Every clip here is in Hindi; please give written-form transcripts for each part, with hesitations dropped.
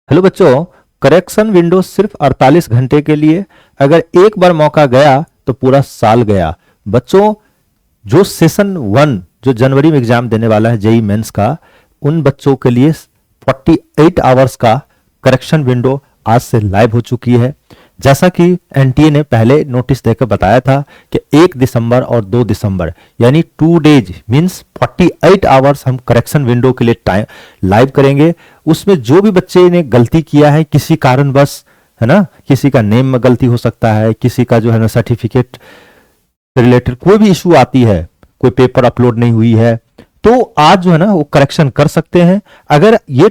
हेलो बच्चों। करेक्शन विंडो सिर्फ 48 घंटे के लिए। अगर एक बार मौका गया तो पूरा साल गया। बच्चों, जो सेशन 1 जो जनवरी में एग्जाम देने वाला है जेई मेंस का, उन बच्चों के लिए 48 आवर्स का करेक्शन विंडो आज से लाइव हो चुकी है। जैसा कि एनटीए ने पहले नोटिस देकर बताया था कि 1 दिसंबर और 2 दिसंबर यानी 2 डेज मींस 48 आवर्स हम करेक्शन विंडो के लिए टाइम लाइव करेंगे। उसमें जो भी बच्चे ने गलती किया है किसी कारणवश, है ना, किसी का नेम में गलती हो सकता है, किसी का जो है ना सर्टिफिकेट रिलेटेड कोई भी इशू आती है, कोई पेपर अपलोड नहीं हुई है, तो आज जो है ना वो करेक्शन कर सकते हैं। अगर ये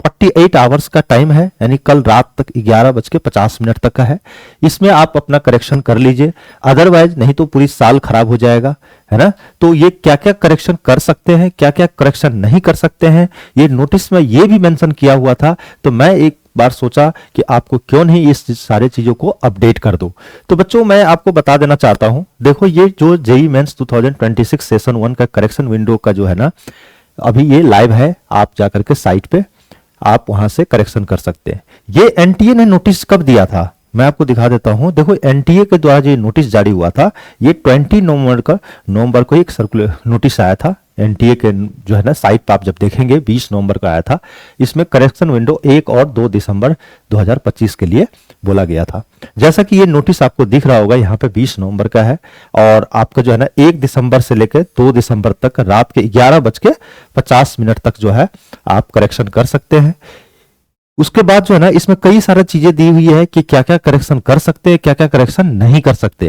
48 आवर्स का टाइम है यानी कल रात तक 11:50 तक का है, इसमें आप अपना करेक्शन कर लीजिए। अदरवाइज नहीं तो पूरी साल खराब हो जाएगा, है ना। तो ये क्या क्या करेक्शन कर सकते हैं, क्या क्या करेक्शन नहीं कर सकते हैं, ये नोटिस में ये भी मेंशन किया हुआ था। तो मैं एक बार सोचा कि आपको क्यों नहीं इस सारे चीजों को अपडेट कर दूं। तो बच्चों, मैं आपको बता देना चाहता हूं, देखो ये जो जेई मेंस 2026 सेशन 1 का करेक्शन विंडो का जो है ना, अभी ये लाइव है। आप जाकर के साइट पे आप वहां से करेक्शन कर सकते हैं। ये एनटीए ने नोटिस कब दिया था मैं आपको दिखा देता हूं। देखो, एनटीए के द्वारा जो नोटिस जारी हुआ था, ये 20 नवंबर को एक सर्कुलर नोटिस आया था एनटीए के जो है ना साइट पर। आप जब देखेंगे 20 नवंबर का आया था। इसमें करेक्शन विंडो 1 और 2 दिसंबर 2025 के लिए बोला गया था। जैसा कि ये नोटिस आपको दिख रहा होगा, यहाँ पे 20 नवंबर का है और आपका जो है ना 1 दिसंबर से लेकर 2 दिसंबर तक रात के 11:50 तक जो है आप करेक्शन कर सकते हैं। उसके बाद जो है ना इसमें कई सारी चीजें दी हुई है कि क्या क्या करेक्शन कर सकते हैं, क्या क्या करेक्शन नहीं कर सकते,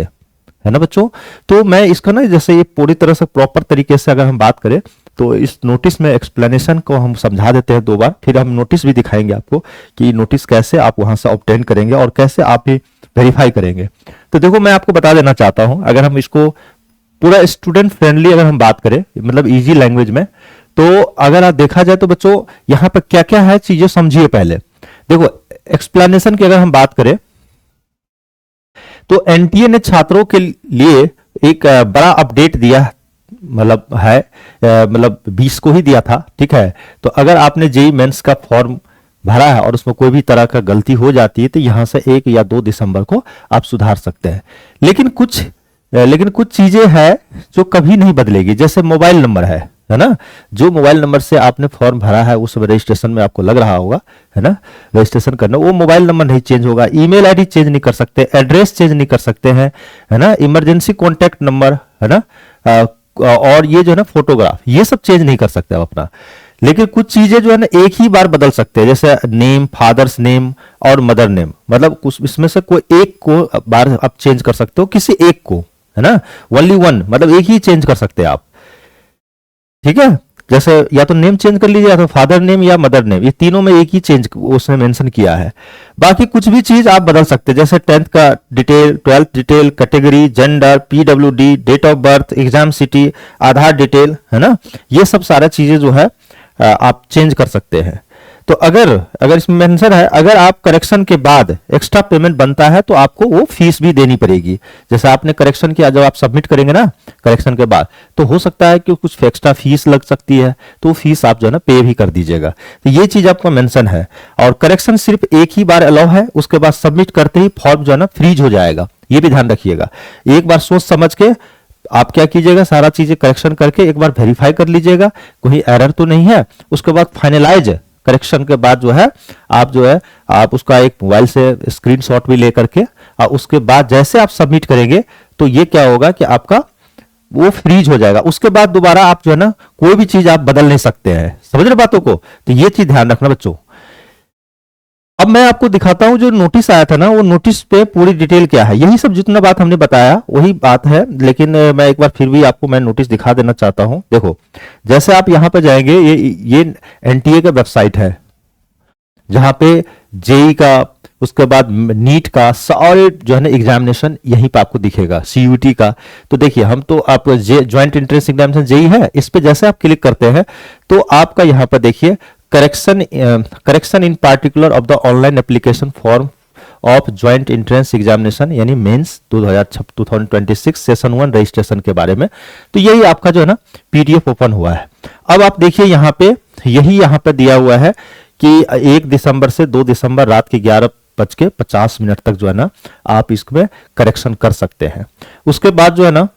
है ना बच्चों। तो मैं इसका ना जैसे ये पूरी तरह से प्रॉपर तरीके से अगर हम बात करें तो इस नोटिस में एक्सप्लेनेशन को हम समझा देते हैं 2 बार, फिर हम नोटिस भी दिखाएंगे आपको कि नोटिस कैसे आप वहां से ऑब्टेन करेंगे और कैसे आप ये वेरीफाई करेंगे। तो देखो, मैं आपको बता देना चाहता हूं, अगर हम इसको पूरा स्टूडेंट फ्रेंडली अगर हम बात करें, मतलब इजी लैंग्वेज में, तो अगर आप देखा जाए तो बच्चों यहां पर क्या क्या है चीजें समझिए। पहले देखो, एक्सप्लेनेशन की अगर हम बात करें तो एनटीए ने छात्रों के लिए एक बड़ा अपडेट दिया, मतलब है, मतलब 20 को ही दिया था, ठीक है। तो अगर आपने जेई मेंस का फॉर्म भरा है और उसमें कोई भी तरह का गलती हो जाती है तो यहां से 1 या 2 दिसंबर को आप सुधार सकते हैं। लेकिन कुछ चीजें हैं जो कभी नहीं बदलेगी। जैसे मोबाइल नंबर है ना, जो मोबाइल नंबर से आपने फॉर्म भरा है उस रजिस्ट्रेशन में आपको लग रहा होगा, है ना, रजिस्ट्रेशन करना, वो मोबाइल नंबर नहीं चेंज होगा। ईमेल आईडी चेंज नहीं कर सकते, एड्रेस चेंज नहीं कर सकते हैं, है ना, इमरजेंसी कॉन्टैक्ट नंबर, है ना, और ये जो है ना फोटोग्राफ, ये सब चेंज नहीं कर सकते आप अपना। लेकिन कुछ चीजें जो है ना एक ही बार बदल सकते हैं, जैसे नेम, फादर्स नेम और मदर नेम, मतलब कुछ इसमें से कोई एक को बार आप चेंज कर सकते हो, किसी एक को, है ना, ओनली वन, मतलब एक ही चेंज कर सकते हैं आप, ठीक है। जैसे या तो नेम चेंज कर लीजिए या तो फादर नेम या मदर नेम, ये तीनों में एक ही चेंज उसने मेंशन किया है। बाकी कुछ भी चीज आप बदल सकते हैं, जैसे 10th का detail, 12th detail, category, gender, PWD, date of birth, exam city, Aadhaar detail, है ना, ये सब सारा चीजें जो है आप चेंज कर सकते हैं। तो अगर इसमें मेंशन है, अगर आप करेक्शन के बाद एक्स्ट्रा पेमेंट बनता है तो आपको वो फीस भी देनी पड़ेगी। जैसे आपने करेक्शन किया, जब आप सबमिट करेंगे ना करेक्शन के बाद, तो हो सकता है कि कुछ एक्स्ट्रा फीस लग सकती है, तो फीस आप जो है ना पे भी कर दीजिएगा। तो ये चीज आपका मेंशन है। और करेक्शन सिर्फ एक ही बार अलाउ है, उसके बाद सबमिट करते ही फॉर्म जो है ना फ्रीज हो जाएगा, ये भी ध्यान रखिएगा। एक बार सोच समझ के आप क्या कीजिएगा, सारा चीजें करेक्शन करके एक बार वेरीफाई कर लीजिएगा कोई एरर तो नहीं है। उसके बाद फाइनलाइज करेक्शन के बाद जो है आप उसका एक मोबाइल से स्क्रीनशॉट भी लेकर के, और उसके बाद जैसे आप सबमिट करेंगे तो ये क्या होगा कि आपका वो फ्रीज हो जाएगा। उसके बाद दोबारा आप जो है ना कोई भी चीज आप बदल नहीं सकते हैं। समझ रहे बातों को? तो ये चीज ध्यान रखना बच्चों। अब मैं आपको दिखाता हूं जो नोटिस आया था ना, वो नोटिस पे पूरी डिटेल क्या है। यही सब जितना बात हमने बताया वही बात है, लेकिन मैं एक बार फिर भी आपको मैं नोटिस दिखा देना चाहता हूं। देखो, जैसे आप यहां पे जाएंगे, ये एनटीए का वेबसाइट है जहां पे जेई का, उसके बाद नीट का सारे जो है ना एग्जामिनेशन यहीं पे आपको दिखेगा, सीयूटी का। तो देखिए, हम तो आप ज्वाइंट एंट्रेंस एग्जामिनेशन जेई है, इस पे जैसे आप क्लिक करते हैं तो आपका यहां पर देखिए correction in particular of the online application form of joint entrance examination यानी मेंस 2026 सेशन 1 रजिस्ट्रेशन के बारे में। तो यही आपका जो है ना पीडीएफ ओपन हुआ है। अब आप देखिए यहाँ पे, यही यहाँ पे दिया हुआ है कि 1 दिसंबर से 2 दिसंबर रात के 11:50 तक जो है ना आप इसमें करेक्शन कर सकते हैं। उसके बाद जो है ना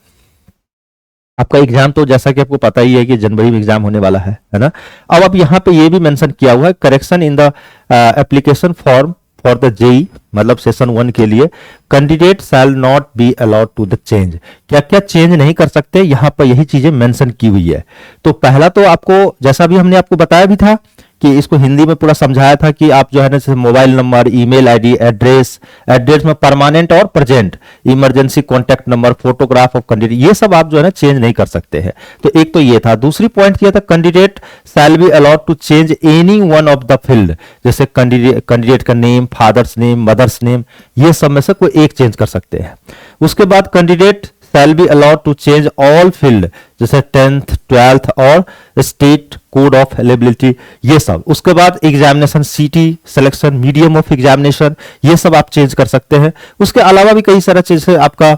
आपका एग्जाम तो जैसा कि आपको पता ही है कि जनवरी में एग्जाम होने वाला है ना। अब अब यहाँ पे ये भी मेंशन किया हुआ है, correction in the application form for the JEE मतलब सेशन 1 के लिए candidate shall not be allowed to the change. क्या क्या चेंज नहीं कर सकते, यहाँ पर यही चीजें मेंशन की हुई है। तो पहला तो आपको जैसा भी हमने आपको बताया भी था कि इसको हिंदी में पूरा समझाया था कि आप जो है ना जैसे mobile number, email ID, address में परमानेंट और present, emergency contact number, photograph of candidate, ये सब आप जो है ना चेंज नहीं कर सकते हैं। तो एक तो ये था। दूसरी पॉइंट किया था candidate shall be allowed to change any one of the field, जैसे कैंडिडेट का name, father's name, mother's name, ये सब में से कोई एक चेंज कर सकते हैं। उसके बाद candidate shall be allowed to change all field जैसे 10th 12th और स्टेट कोड ऑफ एलिजिबिलिटी, ये सब। उसके बाद एग्जामिनेशन, सीटी सिलेक्शन, मीडियम ऑफ एग्जामिनेशन, ये सब आप चेंज कर सकते हैं। उसके अलावा भी कई सारा चीज है आपका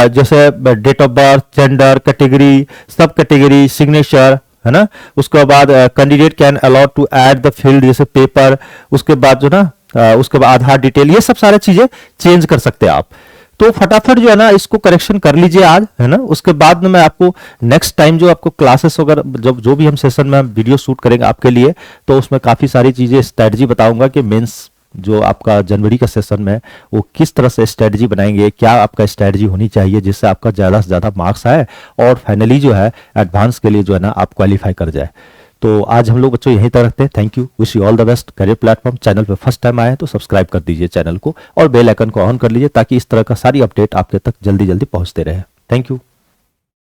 जैसे date of birth, gender, category, सब कैटेगरी, सिग्नेचर, है ना। उसके बाद candidate can allowed to add the field जैसे पेपर, उसके बाद जो ना उसके बाद आधार डिटेल, ये सब सारी चीजें चेंज कर सकते हैं आप। तो फटाफट जो है ना इसको करेक्शन कर लीजिए आज, है ना। उसके बाद में मैं आपको नेक्स्ट टाइम जो आपको क्लासेस वगैरह जब जो भी हम सेशन में वीडियो शूट करेंगे आपके लिए, तो उसमें काफ़ी सारी चीज़ें स्ट्रेटजी बताऊंगा कि मेंस जो आपका जनवरी का सेशन में वो किस तरह से स्ट्रेटजी बनाएंगे, क्या आपका स्ट्रेटजी होनी चाहिए जिससे आपका ज़्यादा से ज़्यादा मार्क्स आए और फाइनली जो है एडवांस के लिए जो है ना आप क्वालिफाई कर जाए। तो आज हम लोग बच्चों यहीं तक रखते हैं। Thank you, wish you all the best. Career platform channel पे फर्स्ट टाइम आए हैं तो सब्सक्राइब कर दीजिए चैनल को और बेल आइकन को ऑन कर लीजिए ताकि इस तरह का सारी अपडेट आपके तक जल्दी जल्दी पहुंचते रहे। Thank you.